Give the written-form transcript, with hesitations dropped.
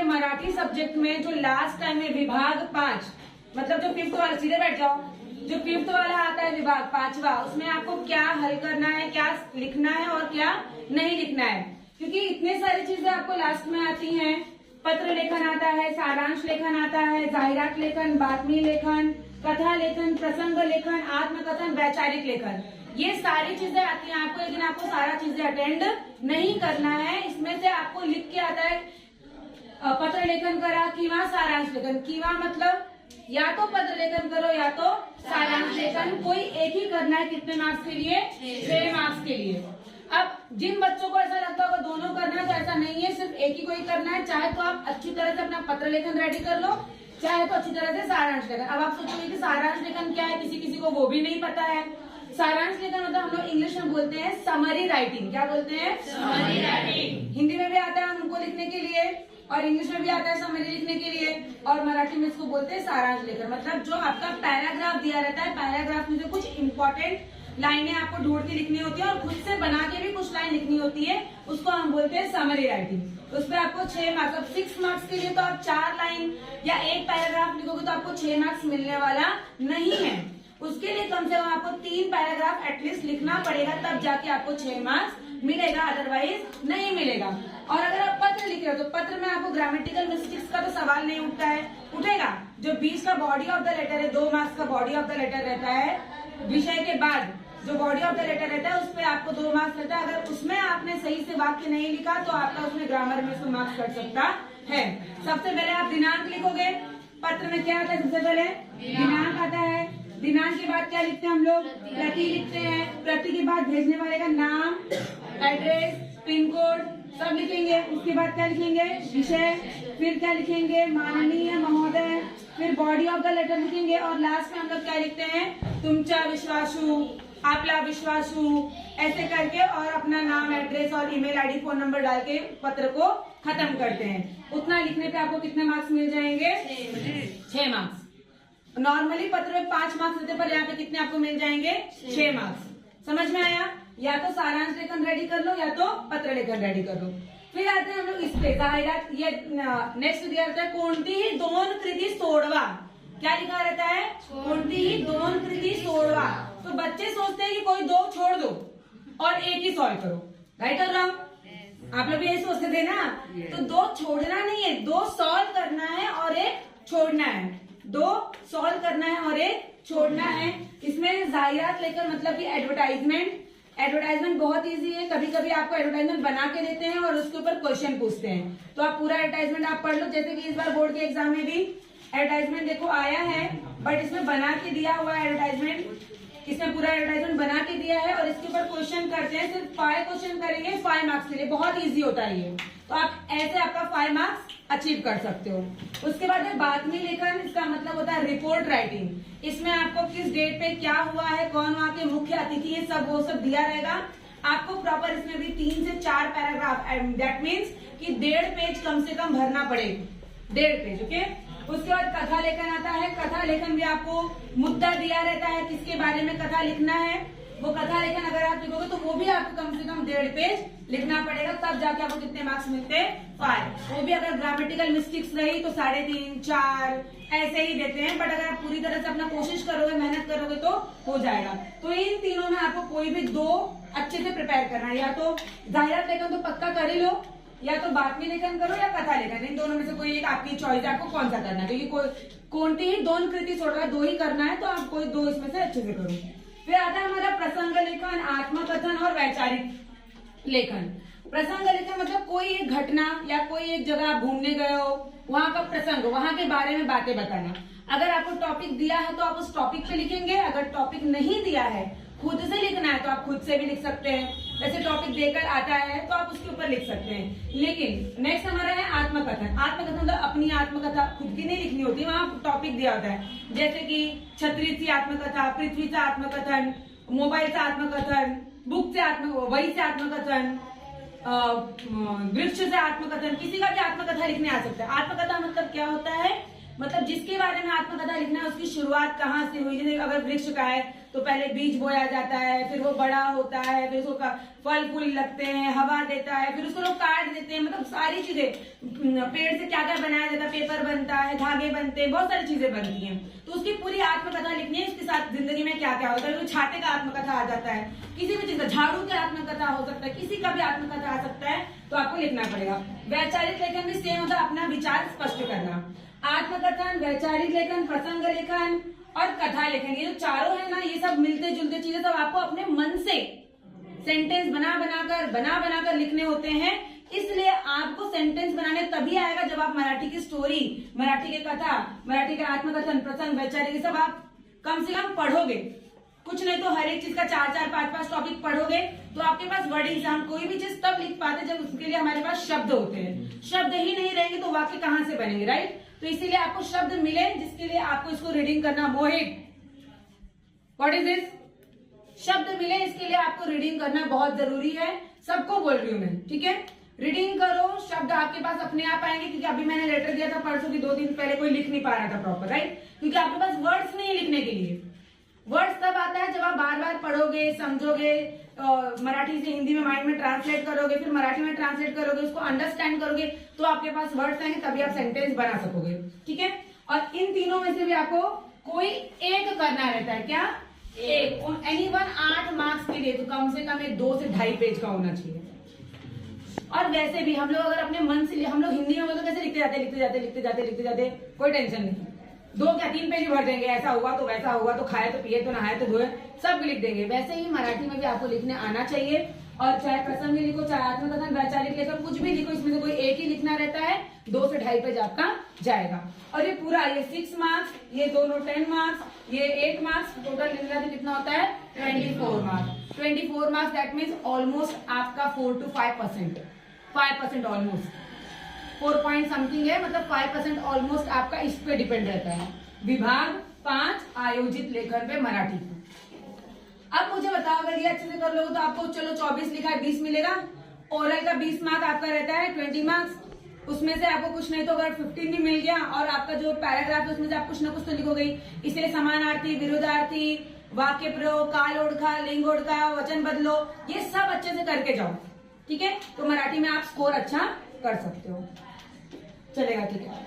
Marathi subject में जो last time में विभाग 5 मतलब जो 5th वाला, सीधे बैठ जाओ, जो 5th वाला आता है विभाग 5वां, उसमें आपको क्या हल करना है, क्या लिखना है और क्या नहीं लिखना है, क्योंकि इतने सारी चीजें आपको लास्ट में आती हैं। पत्र लेखन आता है, सारांश लेखन आता है, जाहिरात लेखन, बातमी लेखन, कथा लेखन, प्रसंग लेखन, आत्मकथन, वैचारिक लेखन, ये सारी चीजें आती हैं आपको, लेकिन आपको सारा चीजें अटेंड नहीं करना है। इसमें से आपको लिख के आता है पत्र लेखन करा किंवा सारांश लेखन, किंवा मतलब या तो पत्र लेखन करो या तो सारांश लेखन, कोई एक ही करना है। कितने मार्क्स के लिए? 6 मार्क्स के लिए। अब जिन बच्चों को ऐसा लगता होगा दोनों करना है, तो ऐसा नहीं है, सिर्फ एक ही कोई करना है। चाहे तो आप अच्छी तरह से अपना पत्र लेखन रेडी कर लो, चाहे तो अच्छी तरह से सारांश लेखन। अब आप सोचोगे कि सारांश लेखन क्या है, किसी किसी को वो भी नहीं पता है। सारांश लेखन मतलब हम लोग इंग्लिश में बोलते हैं समरी राइटिंग। क्या बोलते हैं? Summary writing. हिंदी में भी आता है उनको लिखने के लिए, और इंग्लिश में भी आता है समरी लिखने के लिए, और मराठी में इसको बोलते हैं सारांश लेखन। मतलब जो आपका पैराग्राफ दिया रहता है, पैराग्राफ में से कुछ इंपॉर्टेंट लाइनें आपको ढूंढ के लिखनी होती है और खुद से बना के भी कुछ लाइन लिखनी होती है, उसको हम बोलते हैं समरी राइटिंग। उस पर आपको 6 मार्क्स, अब 6 मार्क्स के लिए तो आप 4 लाइन या एक पैराग्राफ लिखोगे तो आपको 6 मार्क्स मिलने वाला नहीं है। उसके लिए कम से कम आपको 3 पैराग्राफ एटलीस्ट लिखना पड़ेगा, तब जाके आपको 6 मार्क्स मिलेगा, अदरवाइज नहीं मिलेगा। और अगर आप पत्र लिख रहे हो तो पत्र में आपको ग्रामेटिकल मिस्टेक्स का तो सवाल नहीं उठता है, उठेगा। जो 20 का बॉडी ऑफ द लेटर है, 2 मार्क्स का बॉडी ऑफ द लेटर रहता है, विषय के बाद जो बॉडी ऑफ द लेटर रहता है उस पर आपको 2 मार्क्स रहता है। अगर उसमें आपने सही से वाक्य नहीं लिखा तो आपका उसमें ग्रामर में से मार्क्स कट सकता है। सबसे पहले आप दिनांक लिखोगे। पत्र में क्या आता है? सबसे पहले दिनांक आता है। दिनांक के बाद क्या लिखते हैं हम लोग? प्रति लिखते हैं। प्रति के बाद भेजने वाले का नाम, एड्रेस, पिन कोड सब लिखेंगे। उसके बाद क्या लिखेंगे? विषय। फिर क्या लिखेंगे? माननीय महोदय। फिर बॉडी ऑफ द लेटर लिखेंगे, और लास्ट में हम लोग क्या लिखते हैं? तुमचा विश्वासू, आपला विश्वासू, ऐसे करके और अपना नाम, एड्रेस और ईमेल आईडी, फोन नंबर डाल के पत्र को खत्म करते हैं। उतना लिखने पे आपको कितने मार्क्स मिल जाएंगे? 6 मार्क्स। नॉर्मली पत्र में 5 मार्क्स रहते, पर यहाँ पे कितने आपको मिल जाएंगे? 6 मार्क्स। समझ में आया? या तो सारांश लेखन रेडी कर लो या तो पत्र लेखन रेडी कर लो। फिर आते हैं हम लोग इस पे जाहिरात। ये नेक्स्ट दिया रहता है कोणतीही 2 कृती सोडवा। क्या लिखा रहता है? कोणतीही 2 कृती सोडवा। तो बच्चे सोचते हैं कि कोई 2 छोड़ दो और एक ही सॉल्व करो। राइट और रॉन्ग? आप लोग भी यही सोचते थे ना? तो 2 छोड़ना नहीं है, 2 सॉल्व करना है और एक छोड़ना है। 2 सॉल्व करना है और एक छोड़ना है। इसमें जाहिरात लेकर मतलब कि एडवर्टाइजमेंट बहुत इजी है। कभी कभी आपको एडवर्टाइजमेंट बना के देते हैं और उसके ऊपर क्वेश्चन पूछते हैं, तो आप पूरा एडवर्टाइजमेंट आप पढ़ लो। जैसे कि इस बार बोर्ड के एग्जाम में भी एडवर्टाइजमेंट देखो आया है, बट इसमें बना के दिया हुआ है एडवर्टाइजमेंट। इसमें पूरा एडवर्टाइजमेंट बना के दिया है और इसके ऊपर क्वेश्चन करते हैं। सिर्फ 5 क्वेश्चन करेंगे 5 मार्क्स के लिए। बहुत इजी होता है ये, तो आप ऐसे आपका 5 मार्क्स अचीव कर सकते हो। उसके बाद है बातमी लेखन। इसका मतलब होता है रिपोर्ट राइटिंग। इसमें आपको किस डेट पे क्या हुआ है, कौन वहाँ के मुख्य अतिथि है, सब वो सब दिया रहेगा आपको प्रॉपर। इसमें भी 3 से 4 पैराग्राफ, दैट मीन्स कि 1.5 पेज कम से कम भरना पड़ेगा, 1.5 पेज। ओके। उसके बाद कथा लेखन आता है। कथा लेखन भी आपको मुद्दा दिया रहता है, किसके बारे में कथा लिखना है। वो कथा लेखन अगर आप लिखोगे तो वो भी आपको कम से कम 1.5 पेज लिखना पड़ेगा, तब जाके आपको कितने मार्क्स मिलते हैं? 5। वो भी अगर ग्रामेटिकल मिस्टेक्स रही तो 3.5, 4 ऐसे ही देते हैं, बट अगर आप पूरी तरह से अपना कोशिश करोगे, मेहनत करोगे तो हो जाएगा। तो इन तीनों में आपको कोई भी 2 अच्छे से प्रिपेयर करना है। या तो जाहिरात लेखन तो पक्का कर ही लो, या तो बातमी लेखन करो या कथा लेखन। इन दोनों में से कोई एक आपकी चॉइस है, आपको कौन सा करना है। क्योंकि कोणतीही 2 कृती सोडवा, 2 ही करना है, तो आप कोई 2 इसमें से अच्छे से करो। फिर आता है हमारा प्रसंग लेखन, आत्मकथन और वैचारिक लेखन। प्रसंग लेखन मतलब कोई एक घटना या कोई एक जगह आप घूमने गए हो, वहां का प्रसंग, वहां के बारे में बातें बताना। अगर आपको टॉपिक दिया है तो आप उस टॉपिक पे लिखेंगे। अगर टॉपिक नहीं दिया है, खुद से लिखना है, तो आप खुद से भी लिख सकते हैं। जैसे टॉपिक देकर आता है तो आप उसके ऊपर लिख सकते हैं। लेकिन नेक्स्ट हमारा है आत्मकथन। आत्मकथन मतलब अपनी आत्मकथा खुद की नहीं लिखनी होती, वहाँ टॉपिक दिया होता है। जैसे कि छतरी से आत्मकथा, पृथ्वी से आत्मकथन, मोबाइल से आत्मकथन, बुक से वही से आत्मकथन, वृक्ष से आत्मकथन। किसी का भी आत्मकथा लिखने आ सकता है। आत्मकथा मतलब क्या होता है? मतलब जिसके बारे में आत्मकथा लिखना है उसकी शुरुआत कहाँ से हुई। जैसे अगर वृक्ष का है तो पहले बीज बोया जाता है, फिर वो बड़ा होता है, फिर उसको फल फूल लगते हैं, हवा देता है, फिर उसको लोग काट देते हैं। मतलब सारी चीजें, पेड़ से क्या क्या बनाया जाता है, पेपर बनता है, धागे बनते हैं, बहुत सारी चीजें बनती हैं। तो उसकी पूरी आत्मकथा लिखनी है, उसके साथ जिंदगी में क्या क्या होता है। छाते का आत्मकथा आ जाता है, किसी भी चीज का, झाड़ू का आत्मकथा हो सकता है, किसी का भी आत्मकथा आ सकता है, तो आपको लिखना पड़ेगा। वैचारिक लेखन भी सेम होता है, अपना विचार स्पष्ट करना। आत्मकथन, वैचारिक लेखन, प्रसंग लेखन और कथा लेखन, ये जो चारों है ना, ये सब मिलते जुलते चीजें सब आपको अपने मन से सेंटेंस बना बनाकर लिखने होते हैं। इसलिए आपको सेंटेंस बनाने तभी आएगा जब आप मराठी की स्टोरी, मराठी की कथा, मराठी का आत्मकथन, प्रसंग, वैचारिक, सब आप कम से कम पढ़ोगे। कुछ नहीं तो हर एक चीज का 4-4, 5-5 टॉपिक पढ़ोगे तो आपके पास वर्डिंग्स, हम कोई भी चीज तब लिख पाते जब उसके लिए हमारे पास शब्द होते हैं। शब्द ही नहीं रहेंगे तो वाक्य कहां से बनेंगे, राइट। तो इसीलिए आपको शब्द मिले, जिसके लिए आपको इसको रीडिंग करना। मोहित, व्हाट इज दिस? शब्द मिले, इसके लिए आपको रीडिंग करना बहुत जरूरी है। सबको बोल रही हूं मैं, ठीक है। रीडिंग करो, शब्द आपके पास अपने आप आएंगे। क्योंकि अभी मैंने लेटर दिया था परसों की 2 दिन पहले, कोई लिख नहीं पा रहा था प्रॉपर, राइट। क्योंकि आपके पास वर्ड्स नहीं है लिखने के लिए। वर्ड्स तब आता है जब आप बार बार पढ़ोगे, समझोगे, मराठी से हिंदी में माइंड में ट्रांसलेट करोगे, फिर मराठी में ट्रांसलेट करोगे, उसको अंडरस्टैंड करोगे, तो आपके पास वर्ड्स आएंगे, तभी आप सेंटेंस बना सकोगे, ठीक है। और इन तीनों में से भी आपको कोई एक करना रहता है। क्या? एक। एनी वन 8 मार्क्स के लिए तो कम से कम 2 से 2.5 पेज का होना चाहिए। और वैसे भी हम लोग अगर अपने मन से, हम लोग हिंदी में तो कैसे लिखते जाते, कोई टेंशन नहीं। 2 क्या 3 पेज भर देंगे, ऐसा हुआ तो वैसा हुआ, तो खाए तो पिए, तो नहाए तो धोए, सब लिख देंगे। वैसे ही मराठी में भी आपको लिखने आना चाहिए। और चाहे प्रसंग लिखो, चाहे आत्मकथन, वैचारिक लेखन, कुछ भी लिखो, इसमें से कोई एक ही लिखना रहता है। 2 से 2.5 पेज आपका जाएगा। और ये पूरा, ये 6 मार्क्स, ये दोनों 10 मार्क्स, ये 8 मार्क्स, टोटल मिलाकर कितना होता है? 24 marks. 24 marks, that means almost आपका 4 to 5% ऑलमोस्ट 4 पॉइंट समथिंग है, मतलब 5% ऑलमोस्ट आपका इस पे डिपेंड रहता है। विभाग 5 आयोजित लेखन पे मराठी। अब मुझे बताओ, अगर ये अच्छे से कर लोगे तो आपको चलो 24 लिखा है 20 मिलेगा। ओरल का 20 मार्क्स आपका रहता है, 20 मार्क्स। उसमें से आपको कुछ नहीं तो अगर 15 भी मिल गया, और आपका जो पैराग्राफ है उसमें से आप कुछ ना कुछ तो लिखोगे। इसलिए समानार्थी, विरोधार्थी, वाक्य प्रयोग, काल ओढ़खा, लिंग ओढ़खा, वचन बदलो, ये सब अच्छे से करके जाओ, ठीक है। तो मराठी में आप स्कोर अच्छा कर सकते हो, चलेगा, ठीक है।